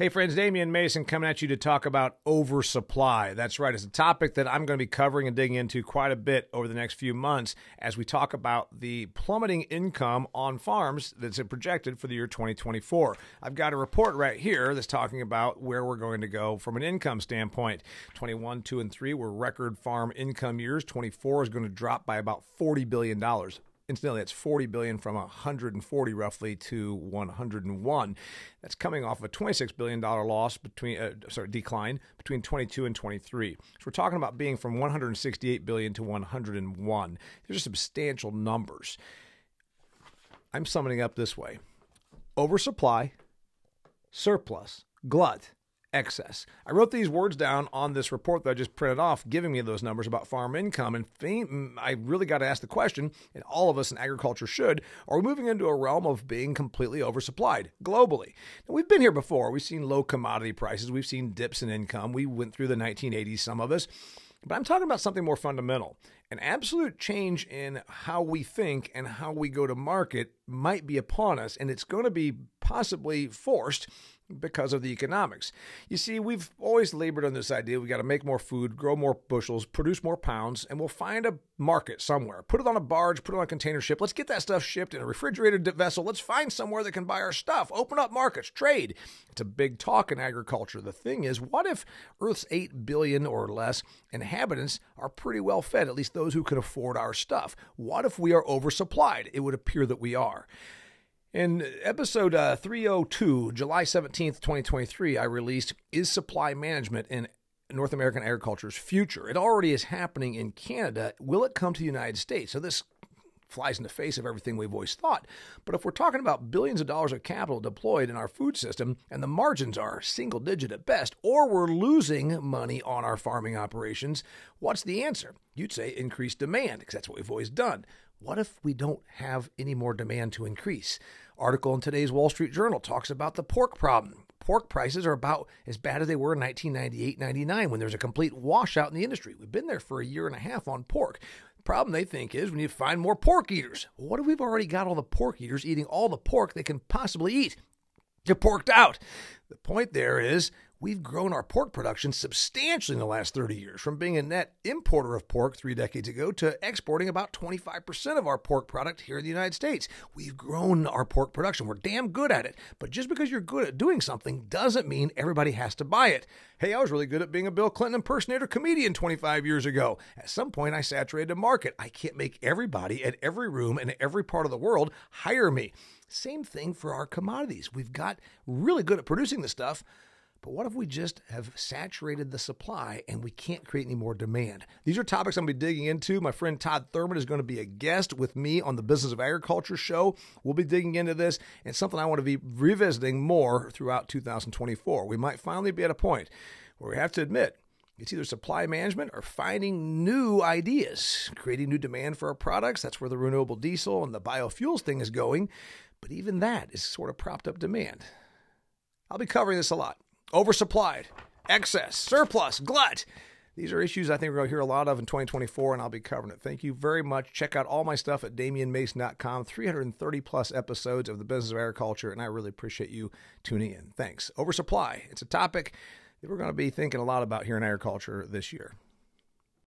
Hey friends, Damian Mason coming at you to talk about oversupply. That's right, it's a topic that I'm going to be covering and digging into quite a bit over the next few months as we talk about the plummeting income on farms that's projected for the year 2024. I've got a report right here that's talking about where we're going to go from an income standpoint. 21, 2, and 3 were record farm income years. 24 is going to drop by about $40 billion. Incidentally, that's $40 billion from 140 roughly to 101. That's coming off of a $26 billion loss decline between 22 and 23. So we're talking about being from 168 billion to 101. These are substantial numbers. I'm summing up this way: oversupply, surplus, glut, excess. I wrote these words down on this report that I just printed off, giving me those numbers about farm income. And I really got to ask the question, and all of us in agriculture should, are we moving into a realm of being completely oversupplied globally? Now, we've been here before. We've seen low commodity prices. We've seen dips in income. We went through the 1980s, some of us. But I'm talking about something more fundamental. An absolute change in how we think and how we go to market might be upon us, and it's going to be possibly forced because of the economics. You see, we've always labored on this idea we got to make more food, grow more bushels, produce more pounds, and we'll find a market somewhere. Put it on a barge, put it on a container ship. Let's get that stuff shipped in a refrigerated vessel. Let's find somewhere that can buy our stuff. Open up markets, trade. It's a big talk in agriculture. The thing is, what if Earth's 8 billion or less inhabitants are pretty well fed, at least those who can afford our stuff? What if we are oversupplied? It would appear that we are. In episode 302, July 17th, 2023, I released Is Supply Management in North American Agriculture's Future? It already is happening in Canada. Will it come to the United States? So this flies in the face of everything we've always thought. But if we're talking about billions of dollars of capital deployed in our food system and the margins are single digit at best, or we're losing money on our farming operations, what's the answer? You'd say increased demand, because that's what we've always done. What if we don't have any more demand to increase? Article in today's Wall Street Journal talks about the pork problem. Pork prices are about as bad as they were in 1998-99 when there was a complete washout in the industry. We've been there for a year and a half on pork. The problem, they think, is we need to find more pork eaters. Well, what if we've already got all the pork eaters eating all the pork they can possibly eat? They're porked out. The point there is we've grown our pork production substantially in the last 30 years, from being a net importer of pork 3 decades ago to exporting about 25% of our pork product here in the United States. We've grown our pork production. We're damn good at it. But just because you're good at doing something doesn't mean everybody has to buy it. Hey, I was really good at being a Bill Clinton impersonator comedian 25 years ago. At some point, I saturated the market. I can't make everybody at every room in every part of the world hire me. Same thing for our commodities. We've got really good at producing the stuff, but what if we just have saturated the supply and we can't create any more demand? These are topics I'm going to be digging into. My friend Todd Thurman is going to be a guest with me on the Business of Agriculture show. We'll be digging into this, and something I want to be revisiting more throughout 2024. We might finally be at a point where we have to admit it's either supply management or finding new ideas, creating new demand for our products. That's where the renewable diesel and the biofuels thing is going. But even that is sort of propped up demand. I'll be covering this a lot. Oversupplied, excess, surplus, glut. These are issues I think we're going to hear a lot of in 2024, and I'll be covering it. Thank you very much. Check out all my stuff at DamianMason.com. 330-plus episodes of the Business of Agriculture, and I really appreciate you tuning in. Thanks. Oversupply. It's a topic that we're going to be thinking a lot about here in agriculture this year.